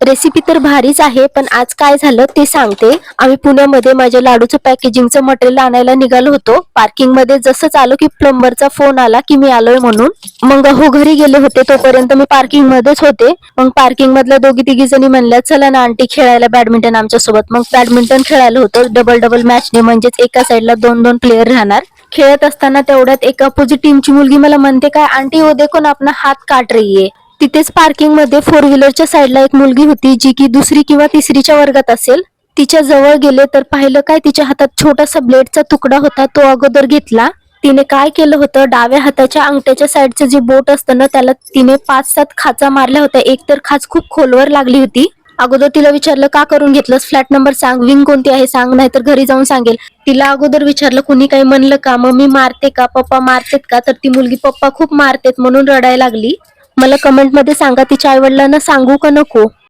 Recipe तर भारीच आहे, पण आज काय झालं ते सांगते. आम्ही पुण्यामध्ये माझ्या लाडूचं पॅकेजिंगचं मटेरियल आणायला निघालो होतो. पार्किंग मध्ये जसंच आलो की प्लंबरचा फोन आला की मी आलोय म्हणून. मग हो घरी गेले होते, तोपर्यंत मी पार्किंग मध्येच होते. मग पार्किंग मधल्या दोघी तिघी जणी म्हणल्या चला ना आंटी खेळायला बॅडमिंटन आमच्या सोबत. मग बॅडमिंटन खेळायला होतं डबल डबल मॅचने, म्हणजेच एका साईडला दोन दोन प्लेयर राहणार. खेळत असताना तेवढ्यात एक अपोजिट टीमची मुलगी मला म्हणते काय आंटी वो देखो ना अपना हात काट रही है. तिथेच पार्किंग मध्ये फोर व्हीलरच्या साईडला एक मुलगी होती जी की दुसरी किंवा तिसरीच्या वर्गात असेल. तिच्या जवळ गेले तर पाहिलं काय तिच्या हातात छोटासा ब्लेडचा तुकडा होता, तो अगोदर घेतला. तिने काय केलं होतं, डाव्या हाताच्या अंगठ्याच्या साईडचं जे बोट असतं ना त्याला तिने 5-7 खाचा मारल्या होत्या. एक तर खाच खूप खोलवर लागली होती. अगोदर तिला विचारलं का करून घेतलंस, फ्लॅट नंबर सांग, विंग कोणती आहे सांग, नाहीतर घरी जाऊन सांगेल. तिला अगोदर विचारलं कुणी काही म्हणलं का, मम्मी मारते का, पप्पा मारतेत का, तर ती मुलगी पप्पा खूप मारतेत म्हणून रडायला लागली. मला कमेंट मध्ये सांगा तिच्या आई वडिलांना सांगू का नको.